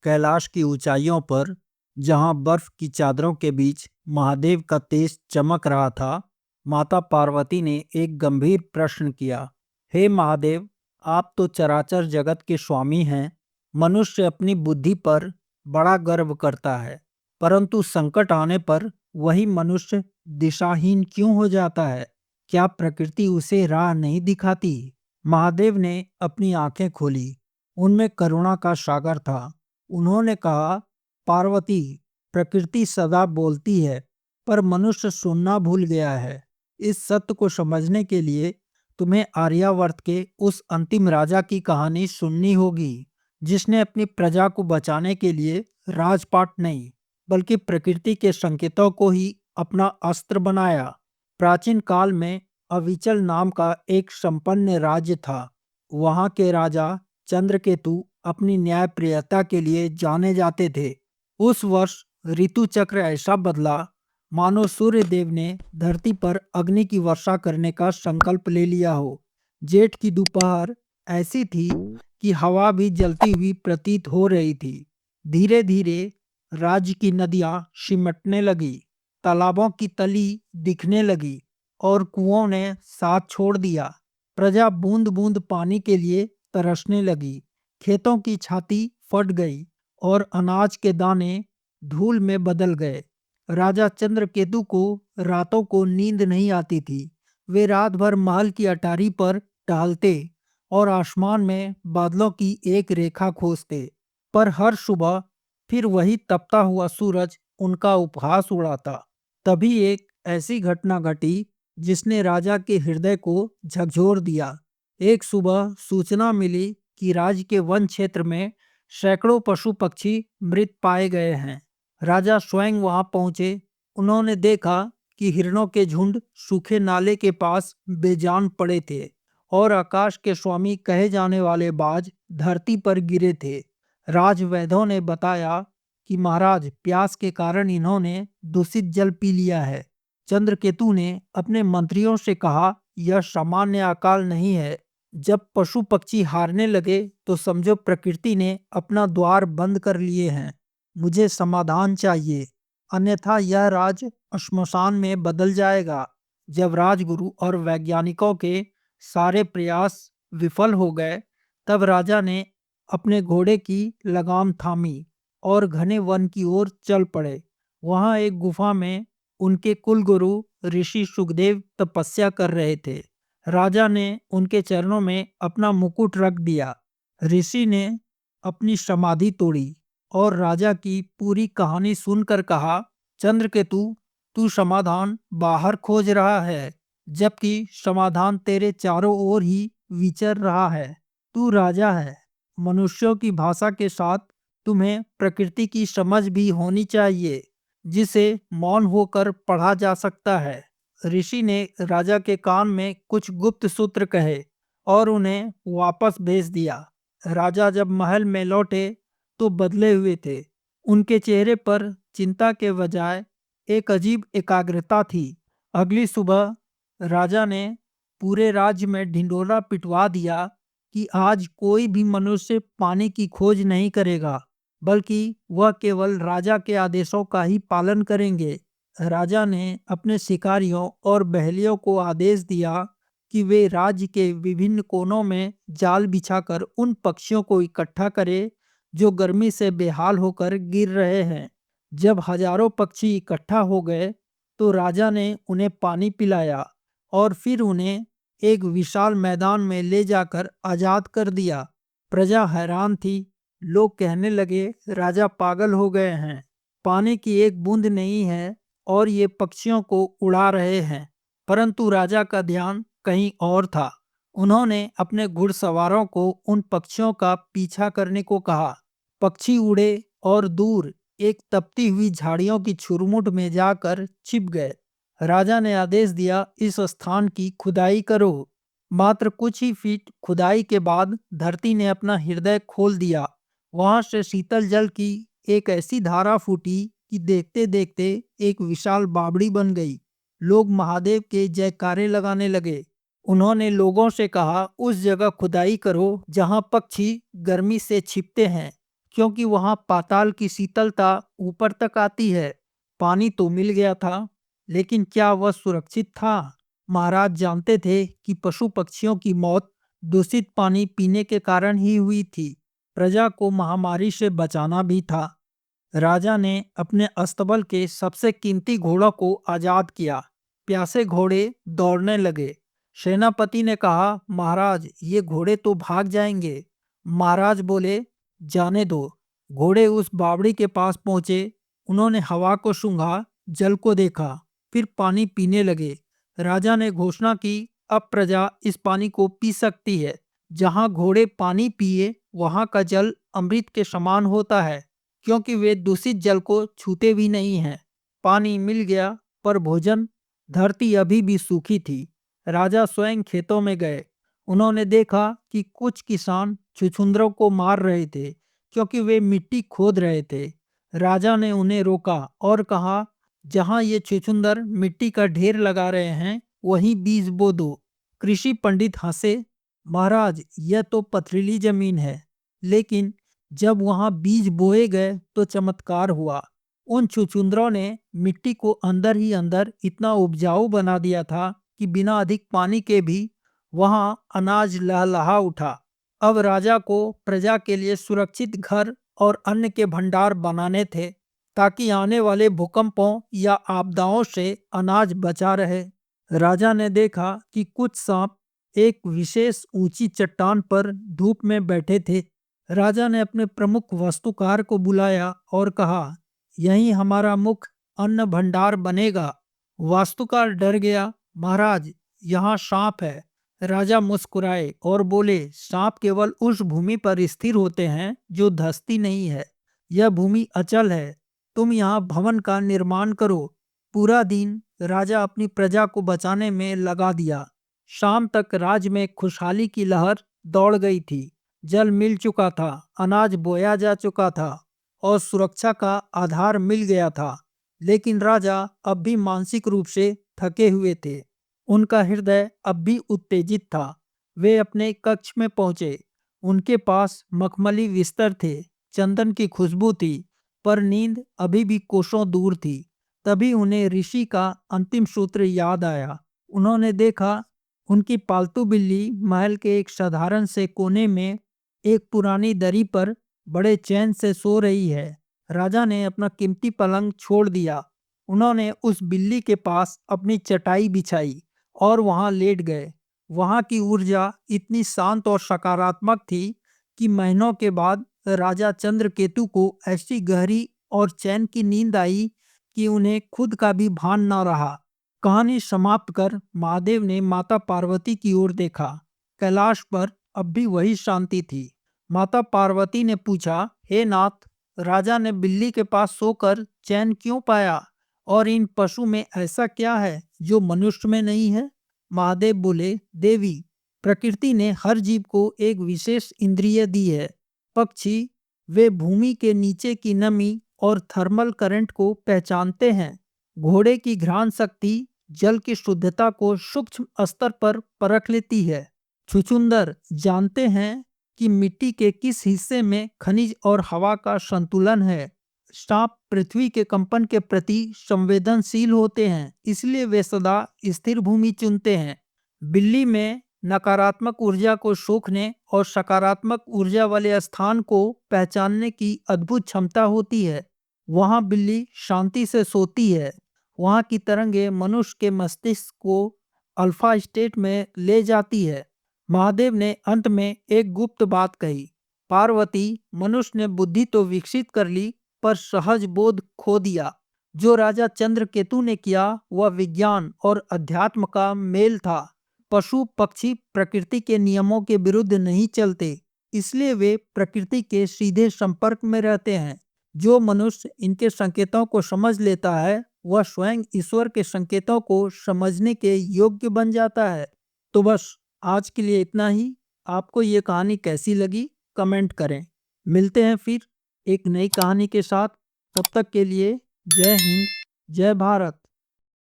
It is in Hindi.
कैलाश की ऊंचाइयों पर, जहां बर्फ की चादरों के बीच महादेव का तेज चमक रहा था, माता पार्वती ने एक गंभीर प्रश्न किया। हे महादेव, आप तो चराचर जगत के स्वामी हैं। मनुष्य अपनी बुद्धि पर बड़ा गर्व करता है, परंतु संकट आने पर वही मनुष्य दिशाहीन क्यों हो जाता है? क्या प्रकृति उसे राह नहीं दिखाती? महादेव ने अपनी आंखें खोली। उनमें करुणा का सागर था। उन्होंने कहा, पार्वती, प्रकृति सदा बोलती है, पर मनुष्य सुनना भूल गया है। इस सत्य को समझने के लिए तुम्हें आर्यावर्त के उस अंतिम राजा की कहानी सुननी होगी, जिसने अपनी प्रजा को बचाने के लिए राजपाट नहीं, बल्कि प्रकृति के संकेतों को ही अपना अस्त्र बनाया। प्राचीन काल में अविचल नाम का एक संपन्न राज्य था। वहां के राजा चंद्रकेतु अपनी न्यायप्रियता के लिए जाने जाते थे। उस वर्ष ऋतु चक्र ऐसा बदला मानो सूर्य देव ने धरती पर अग्नि की वर्षा करने का संकल्प ले लिया हो। जेठ की दोपहर ऐसी थी कि हवा भी जलती हुई प्रतीत हो रही थी। धीरे धीरे राज्य की नदियां सिमटने लगी, तालाबों की तली दिखने लगी और कुओं ने साथ छोड़ दिया। प्रजा बूंद बूंद पानी के लिए तरसने लगी। खेतों की छाती फट गई और अनाज के दाने धूल में बदल गए। राजा चंद्रकेतु को रातों को नींद नहीं आती थी। वे रात भर महल की अटारी पर टहलते और आसमान में बादलों की एक रेखा खोजते, पर हर सुबह फिर वही तपता हुआ सूरज उनका उपहास उड़ाता। तभी एक ऐसी घटना घटी जिसने राजा के हृदय को झकझोर दिया। एक सुबह सूचना मिली कि राज्य के वन क्षेत्र में सैकड़ों पशु पक्षी मृत पाए गए हैं। राजा स्वयं वहां पहुंचे। उन्होंने देखा कि हिरणों के झुंड सूखे नाले के पास बेजान पड़े थे और आकाश के स्वामी कहे जाने वाले बाज धरती पर गिरे थे। राजवैद्यों ने बताया कि महाराज, प्यास के कारण इन्होंने दूषित जल पी लिया है। चंद्रकेतु ने अपने मंत्रियों से कहा, यह सामान्य अकाल नहीं है। जब पशु पक्षी हारने लगे तो समझो प्रकृति ने अपना द्वार बंद कर लिए हैं। मुझे समाधान चाहिए, अन्यथा यह राज्य श्मशान में बदल जाएगा। जब राजगुरु और वैज्ञानिकों के सारे प्रयास विफल हो गए, तब राजा ने अपने घोड़े की लगाम थामी और घने वन की ओर चल पड़े। वहां एक गुफा में उनके कुलगुरु ऋषि सुखदेव तपस्या कर रहे थे। राजा ने उनके चरणों में अपना मुकुट रख दिया। ऋषि ने अपनी समाधि तोड़ी और राजा की पूरी कहानी सुनकर कहा, चंद्रकेतु, तू समाधान बाहर खोज रहा है, जबकि समाधान तेरे चारों ओर ही विचर रहा है। तू राजा है। मनुष्यों की भाषा के साथ तुम्हें प्रकृति की समझ भी होनी चाहिए, जिसे मौन होकर पढ़ा जा सकता है। ऋषि ने राजा के कान में कुछ गुप्त सूत्र कहे और उन्हें वापस भेज दिया। राजा जब महल में लौटे तो बदले हुए थे। उनके चेहरे पर चिंता के बजाय एक अजीब एकाग्रता थी। अगली सुबह राजा ने पूरे राज्य में ढिंढोरा पिटवा दिया कि आज कोई भी मनुष्य पानी की खोज नहीं करेगा, बल्कि वह केवल राजा के आदेशों का ही पालन करेंगे। राजा ने अपने शिकारियों और बहेलियों को आदेश दिया कि वे राज्य के विभिन्न कोनों में जाल बिछाकर उन पक्षियों को इकट्ठा करें जो गर्मी से बेहाल होकर गिर रहे हैं। जब हजारों पक्षी इकट्ठा हो गए तो राजा ने उन्हें पानी पिलाया और फिर उन्हें एक विशाल मैदान में ले जाकर आजाद कर दिया। प्रजा हैरान थी। लोग कहने लगे, राजा पागल हो गए हैं। पानी की एक बूंद नहीं है और ये पक्षियों को उड़ा रहे हैं। परंतु राजा का ध्यान कहीं और था। उन्होंने अपने घुड़सवारों को उन पक्षियों का पीछा करने को कहा। पक्षी उड़े और दूर एक तपती हुई झाड़ियों की झुरमुट में जाकर छिप गए। राजा ने आदेश दिया, इस स्थान की खुदाई करो। मात्र कुछ ही फीट खुदाई के बाद धरती ने अपना हृदय खोल दिया। वहां से शीतल जल की एक ऐसी धारा फूटी कि देखते देखते एक विशाल बावड़ी बन गई। लोग महादेव के जयकारे लगाने लगे। उन्होंने लोगों से कहा, उस जगह खुदाई करो जहां पक्षी गर्मी से छिपते हैं, क्योंकि वहां पाताल की शीतलता ऊपर तक आती है। पानी तो मिल गया था, लेकिन क्या वह सुरक्षित था? महाराज जानते थे कि पशु पक्षियों की मौत दूषित पानी पीने के कारण ही हुई थी। प्रजा को महामारी से बचाना भी था। राजा ने अपने अस्तबल के सबसे कीमती घोड़ों को आजाद किया। प्यासे घोड़े दौड़ने लगे। सेनापति ने कहा, महाराज, ये घोड़े तो भाग जाएंगे। महाराज बोले, जाने दो। घोड़े उस बावड़ी के पास पहुंचे। उन्होंने हवा को सूंघा, जल को देखा, फिर पानी पीने लगे। राजा ने घोषणा की, अब प्रजा इस पानी को पी सकती है। जहां घोड़े पानी पिए वहां का जल अमृत के समान होता है, क्योंकि वे दूषित जल को छूते भी नहीं हैं। पानी मिल गया, पर भोजन? धरती अभी भी सूखी थी। राजा स्वयं खेतों में गए। उन्होंने देखा कि कुछ किसान छुछुंदरों को मार रहे थे, क्योंकि वे मिट्टी खोद रहे थे। राजा ने उन्हें रोका और कहा, जहां ये छुछुंदर मिट्टी का ढेर लगा रहे हैं, वहीं बीज बो दो। कृषि पंडित हंसे, महाराज, यह तो पथरीली जमीन है। लेकिन जब वहां बीज बोए गए तो चमत्कार हुआ। उन छुछुंदरों ने मिट्टी को अंदर ही अंदर इतना उपजाऊ बना दिया था कि बिना अधिक पानी के भी वहां अनाज लहलहा उठा। अब राजा को प्रजा के लिए सुरक्षित घर और अन्न के भंडार बनाने थे, ताकि आने वाले भूकंपों या आपदाओं से अनाज बचा रहे। राजा ने देखा कि कुछ सांप एक विशेष ऊंची चट्टान पर धूप में बैठे थे। राजा ने अपने प्रमुख वास्तुकार को बुलाया और कहा, यही हमारा मुख्य अन्न भंडार बनेगा। वास्तुकार डर गया, महाराज, यहाँ सांप है। राजा मुस्कुराए और बोले, सांप केवल उस भूमि पर स्थिर होते हैं जो धंसती नहीं है। यह भूमि अचल है। तुम यहाँ भवन का निर्माण करो। पूरा दिन राजा अपनी प्रजा को बचाने में लगा दिया। शाम तक राज्य में खुशहाली की लहर दौड़ गई थी। जल मिल चुका था, अनाज बोया जा चुका था और सुरक्षा का आधार मिल गया था। लेकिन राजा अब भी मानसिक रूप से थके हुए थे। उनका हृदय अब भी उत्तेजित था। वे अपने कक्ष में पहुंचे। उनके पास मखमली बिस्तर थे, चंदन की खुशबू थी, पर नींद अभी भी कोसों दूर थी। तभी उन्हें ऋषि का अंतिम सूत्र याद आया। उन्होंने देखा, उनकी पालतू बिल्ली महल के एक साधारण से कोने में एक पुरानी दरी पर बड़े चैन से सो रही है। राजा ने अपना कीमती पलंग छोड़ दिया। उन्होंने उस बिल्ली के पास अपनी चटाई बिछाई और वहां लेट गए। वहां की ऊर्जा इतनी शांत और सकारात्मक थी कि महीनों के बाद राजा चंद्रकेतु को ऐसी गहरी और चैन की नींद आई कि उन्हें खुद का भी भान न रहा। कहानी समाप्त कर महादेव ने माता पार्वती की ओर देखा। कैलाश पर अब भी वही शांति थी। माता पार्वती ने पूछा, हे नाथ, राजा ने बिल्ली के पास सोकर चैन क्यों पाया? और इन पशु में ऐसा क्या है जो मनुष्य में नहीं है? महादेव बोले, देवी, प्रकृति ने हर जीव को एक विशेष इंद्रिय दी है। पक्षी, वे भूमि के नीचे की नमी और थर्मल करंट को पहचानते हैं। घोड़े की घ्राण शक्ति जल की शुद्धता को सूक्ष्म स्तर पर परख लेती है। छुछुंदर जानते हैं कि मिट्टी के किस हिस्से में खनिज और हवा का संतुलन है। सांप पृथ्वी के कंपन के प्रति संवेदनशील होते हैं, इसलिए वे सदा स्थिर भूमि चुनते हैं। बिल्ली में नकारात्मक ऊर्जा को सोखने और सकारात्मक ऊर्जा वाले स्थान को पहचानने की अद्भुत क्षमता होती है। वहां बिल्ली शांति से सोती है। वहां की तरंगे मनुष्य के मस्तिष्क को अल्फा स्टेट में ले जाती है। महादेव ने अंत में एक गुप्त बात कही, पार्वती, मनुष्य ने बुद्धि तो विकसित कर ली, पर सहज बोध खो दिया। जो राजा चंद्रकेतु ने किया वह विज्ञान और अध्यात्म का मेल था। पशु पक्षी प्रकृति के नियमों के विरुद्ध नहीं चलते, इसलिए वे प्रकृति के सीधे संपर्क में रहते हैं। जो मनुष्य इनके संकेतों को समझ लेता है, वह स्वयं ईश्वर के संकेतों को समझने के योग्य बन जाता है। तो बस आज के लिए इतना ही। आपको ये कहानी कैसी लगी, कमेंट करें। मिलते हैं फिर एक नई कहानी के साथ। तब तक के लिए जय हिंद, जय भारत।